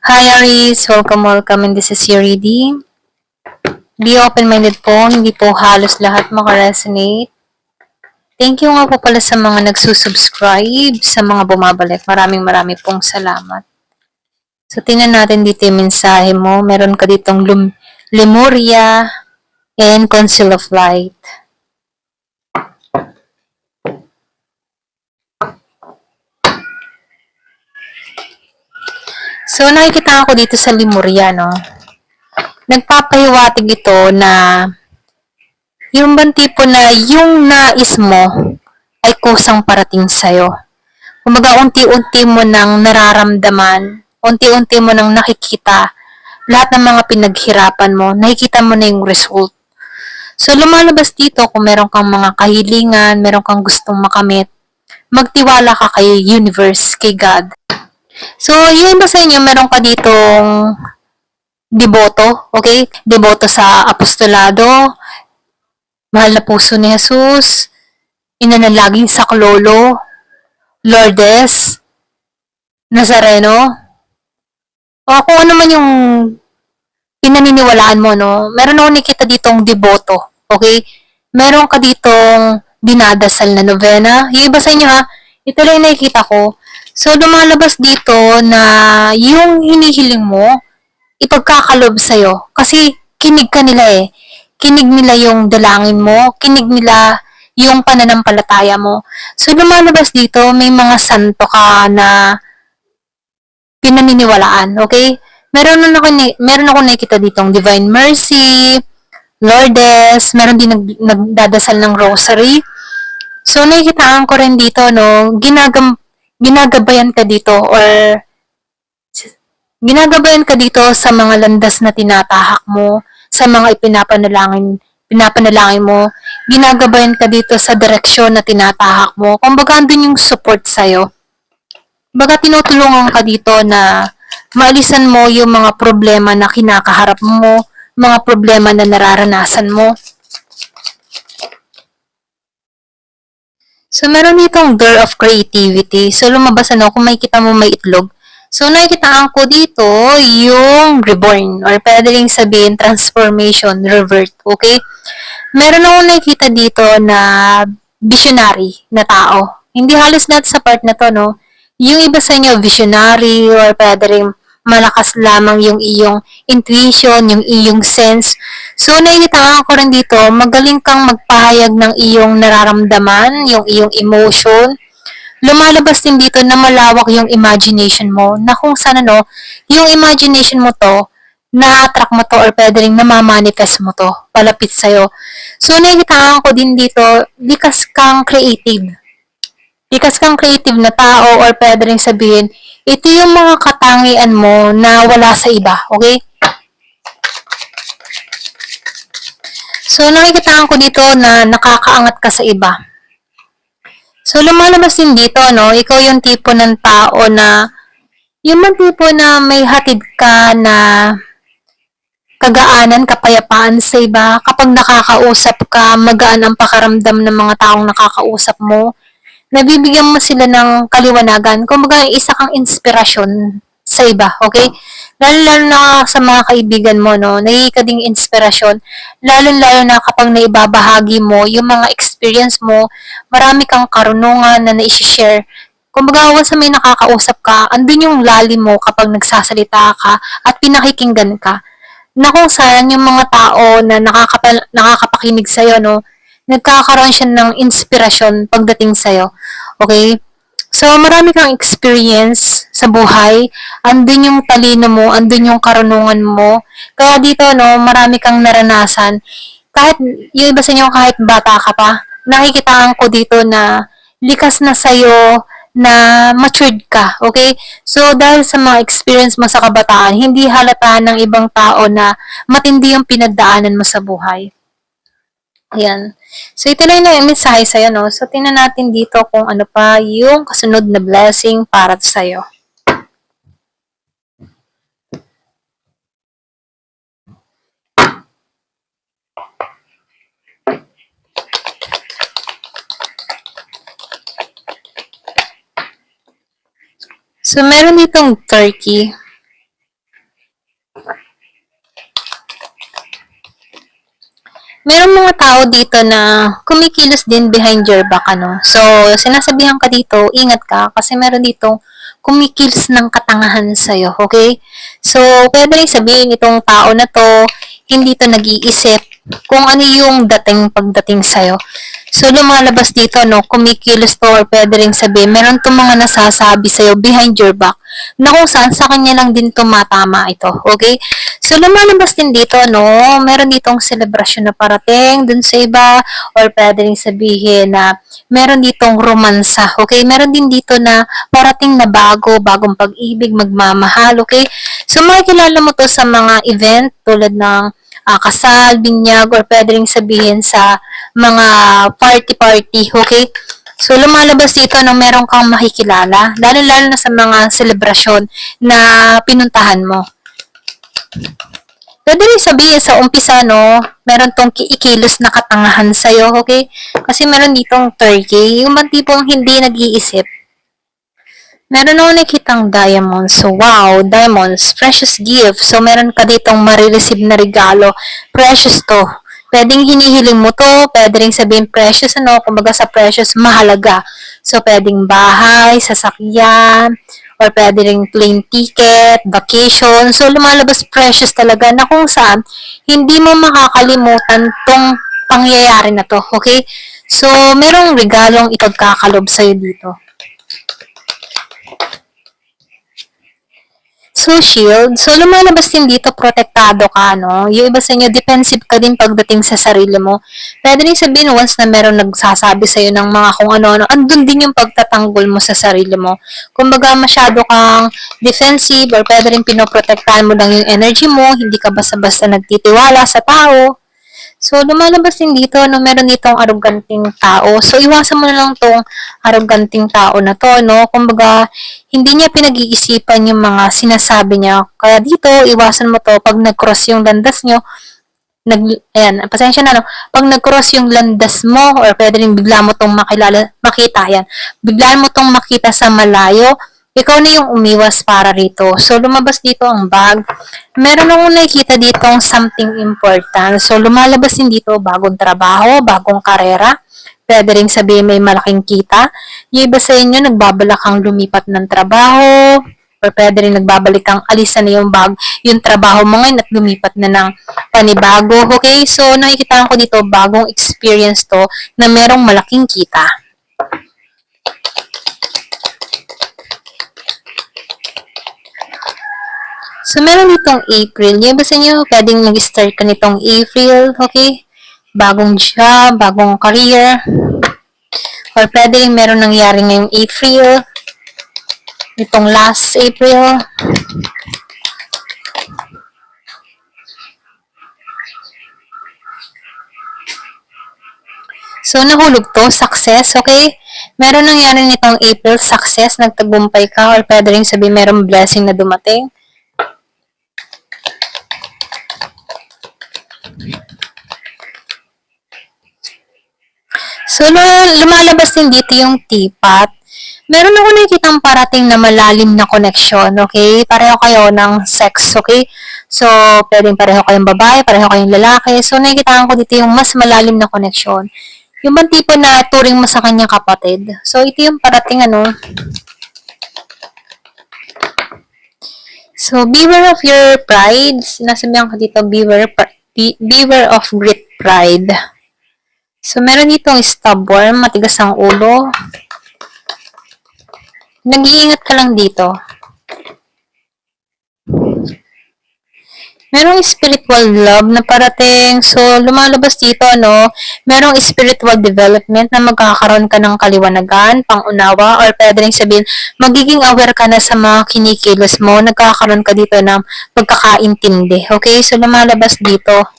Hi Aries, welcome and this is Yuri D. Be open-minded po, hindi po halos lahat makaresonate. Thank you nga po pala sa mga nagsusubscribe, sa mga bumabalik. Maraming pong salamat. So, tingnan natin dito yung mensahe mo. Meron ka ditong Lemuria and Council of Light. So, nakikita ako dito sa Lemuria, no? Nagpapahiwatig ito na yung bang tipo na yung nais mo ay kusang parating sa'yo. Kumbaga, unti-unti mo nang nararamdaman, unti-unti mo nang nakikita lahat ng mga pinaghirapan mo, nakikita mo na yung result. So, lumalabas dito kung meron kang mga kahilingan, meron kang gustong makamit, magtiwala ka kay universe, kay God. So, yung iba sa inyo, meron ka ditong deboto, okay? Deboto sa apostolado, mahal na puso ni Jesus, inanalaging saklolo, Lourdes, Nazareno, o kung ano man yung pinaniniwalaan mo, no? Meron ako nakita ditong deboto, okay? Meron ka ditong dinadasal na novena. Yung iba sa inyo ha, ito lang yung nakikita ko. So, lumalabas dito na yung hinihiling mo, ipagkakalob sa'yo. Kasi kinig ka nila eh. Kinig nila yung dalangin mo, kinig nila yung pananampalataya mo. So, lumalabas dito, may mga santo ka na pinaniniwalaan, okay? Meron ako nakita ditong Divine Mercy, Lourdes, meron din nagdadasal ng rosary. So, nakikitaan ko rin dito, no, ginagabayan ka dito or ginagabayan ka dito sa mga landas na tinatahak mo, sa mga pinapanalangin mo, ginagabayan ka dito sa direksyon na tinatahak mo. Kumbaga, andun yung support sa'yo. Baga tinutulungan ka dito na maalisan mo yung mga problema na kinakaharap mo, mga problema na nararanasan mo. So, meron ditong door of creativity. So, lumabas kung makikita mo may itlog. So, nakikitaan ko dito yung reborn or pwede rin sabihin transformation, revert, okay? Meron akong nakikita dito na visionary na tao. Hindi halos lahat sa part na to, no? Yung iba sa inyo, visionary or pwede rin malakas lamang yung iyong intuition, yung iyong sense. So, nakikita ko rin dito, magaling kang magpahayag ng iyong nararamdaman, yung iyong emotion. Lumalabas din dito na malawak yung imagination mo, na kung saan yung imagination mo to, na-attract mo to or pwede rin namamanifest mo to, palapit sa'yo. So, nakikita ko din dito, likas kang creative. Likas kang creative na tao or pwede rin sabihin, ito yung mga katangian mo na wala sa iba, okay? So, nakikita ko dito na nakakaangat ka sa iba. So, lumalabas din dito, no? Ikaw yung tipo ng tao na, yung mga tipo na may hatid ka na kagaanan, kapayapaan sa iba. Kapag nakakausap ka, magaan ang pakaramdam ng mga taong nakakausap mo. Nabibigyan mo sila ng kaliwanagan. Kumbaga, isa kang inspirasyon sa iba, okay? Lalo na sa mga kaibigan mo, no? Nagiging ka ding inspirasyon. Lalo na kapag naibabahagi mo yung mga experience mo, marami kang karunungan na na-share. Kumbaga, once may nakakausap ka, andun yung lalim mo kapag nagsasalita ka at pinakikinggan ka. Na kung saan yung mga tao na nakakapakinig sa'yo, no? Nagkakaroon siya ng inspirasyon pagdating sa'yo. Okay? So, marami kang experience sa buhay. Andun yung talino mo, andun yung karunungan mo. Kaya dito, no, marami kang naranasan. Kahit, yung iba sa inyo, kahit bata ka pa, nakikitaan ko dito na likas na sa'yo, na matured ka, okay? So, dahil sa mga experience mo sa kabataan, hindi halata ng ibang tao na matindi yung pinagdaanan mo sa buhay. Ayan. So, ito lang yung mensahe sa'yo, no? So, tingnan natin dito kung ano pa yung kasunod na blessing para sa'yo. So, meron ditong turkey. Merong mga tao dito na kumikilos din behind your back, ano. So, sinasabihan ka dito, ingat ka kasi meron dito kumikilos ng katangahan sa'yo, okay? So, pwede rin sabihin itong tao na to, hindi to nag-iisip kung ano yung pagdating sa'yo. So, lumalabas dito, no, kumikilos to or pwede rin sabihin, meron tong mga nasasabi sa'yo behind your back na kung saan sa kanya lang din tumatama ito, okay? So, lumalabas din dito, no, meron ditong selebrasyon na parating dun sa iba or pwede rin sabihin na meron ditong romansa, okay? Meron din dito na parating na bagong pag-ibig, magmamahal, okay? So, makikilala mo to sa mga event tulad ng kasal, binyag, or pwede rin sabihin sa mga party-party, okay? So, lumalabas dito na meron kang makikilala, lalo-lalo na sa mga selebrasyon na pinuntahan mo. Pwede rin sabihin sa umpisa, no, meron tong ikilos na katangahan sa'yo, okay? Kasi meron ditong turkey, yung mga tipong hindi nag-iisip. Meron ako nakitang diamonds. So, wow, diamonds, precious gift. So, meron ka ditong marireceive na regalo. Precious to. Pwedeng hinihiling mo to, pwede rin sabihin precious, ano, kumbaga sa precious, mahalaga. So, pwedeng bahay, sasakyan, or pwede rin plane ticket, vacation. So, lumalabas precious talaga na kung saan hindi mo makakalimutan tong pangyayari na to, okay? So, merong regalong ipagkakalob sa'yo dito. So, shield. So, lumalabas din dito, protektado ka, no? Yung iba sa inyo, defensive ka din pagdating sa sarili mo. Pwede rin sabihin, once na meron nagsasabi sa'yo ng mga kung ano-ano, andun din yung pagtatanggol mo sa sarili mo. Kumbaga, masyado kang defensive or pwede rin pinoprotektahan mo lang yung energy mo, hindi ka basta-basta nagtitiwala sa tao. So, lumalabas din dito, no, meron ditong aroganting tao. So, iwasan mo na lang tong aroganting tao na to, no? Kumbaga, hindi niya pinag-iisipan yung mga sinasabi niya. Kaya dito, iwasan mo to pag nag-cross yung landas nyo. Ayan, pasensya na, no? Pag nag-cross yung landas mo, or pwede rin bigla mo tong makita, yan. Bigla mo tong makita sa malayo, ikaw na yung umiwas para rito. So, lumabas dito ang bag. Meron akong nakikita dito ang something important. So, lumalabas din dito bagong trabaho, bagong karera. Pwede rin sabihin may malaking kita. Yung iba sa inyo, nagbabalak kang lumipat ng trabaho, or pwede rin nagbabalik kang alisan na yung trabaho mo ngayon at lumipat na ng panibago. Okay? So, nakikita ko dito bagong experience to na merong malaking kita. So, meron ditong April. Yung iba sa inyo, pwedeng nag-start ka nitong April, okay? Bagong job, bagong career. Or pwede rin meron nangyari ngayong April. Itong last April. So, nahulog to, success, okay? Meron nangyari nitong April, success, nagtagumpay ka, or pwede rin sabihin merong blessing na dumating. So, lumalabas din dito yung teapot. Meron ako nakikitang parating na malalim na connection, okay? Pareho kayo ng sex, okay? So, pwedeng pareho kayong babae, pareho kayong lalaki. So, nakikitaan ko dito yung mas malalim na connection. Yung bang tipo na turing mo sa kanyang kapatid. So, ito yung parating ano. So, beware of your pride. Sinasabihan ko dito, beware of great pride. So, meron ditong stubborn, matigas ang ulo. Nag-iingat ka lang dito. Merong spiritual love na parating. So, lumalabas dito, no? Merong spiritual development na magkakaroon ka ng kaliwanagan, pangunawa, or pwede rin sabihin, magiging aware ka na sa mga kinikilos mo. Nagkakaroon ka dito ng pagkakaintindi. Okay? So, lumalabas dito.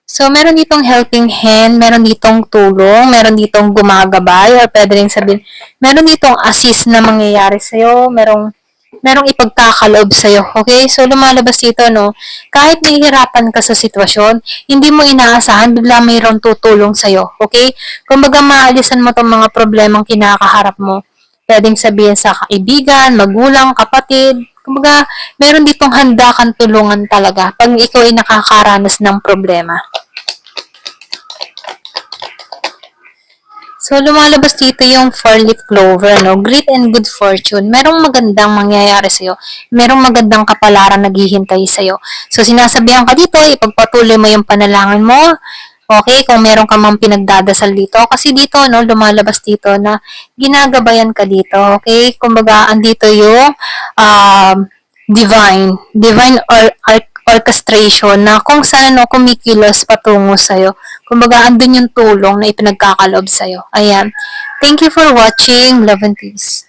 So, meron ditong helping hand, meron ditong tulong, meron ditong gumagabay, or pwede rin sabihin, meron ditong assist na mangyayari sa'yo, merong ipagkakaloob sa'yo, okay? So, lumalabas dito, no? Kahit nahihirapan ka sa sitwasyon, hindi mo inaasahan, bigla mayroong tutulong sa'yo, okay? Kumbaga, maalisan mo tong mga problemang kinakaharap mo. Pwedeng sabihin sa kaibigan, magulang, kapatid, kumbaga, meron ditong handa kang tulungan talaga pag ikaw ay nakakaranas ng problema. So, lumalabas dito yung four-leaf clover, no? Great and good fortune. Merong magandang mangyayari sa'yo. Merong magandang kapalaran naghihintay sa'yo. So, sinasabihan ka dito, ipagpatuloy mo yung panalangin mo. Okay, kung meron ka mang pinagdadasal dito. Kasi dito, no, lumalabas dito na ginagabayan ka dito. Okay, kumbaga, andito yung divine orchestration na kung saan no, kumikilos patungo sa'yo. Kumbaga, andun yung tulong na ipinagkakaloob sa'yo. Ayan. Thank you for watching. Love and peace.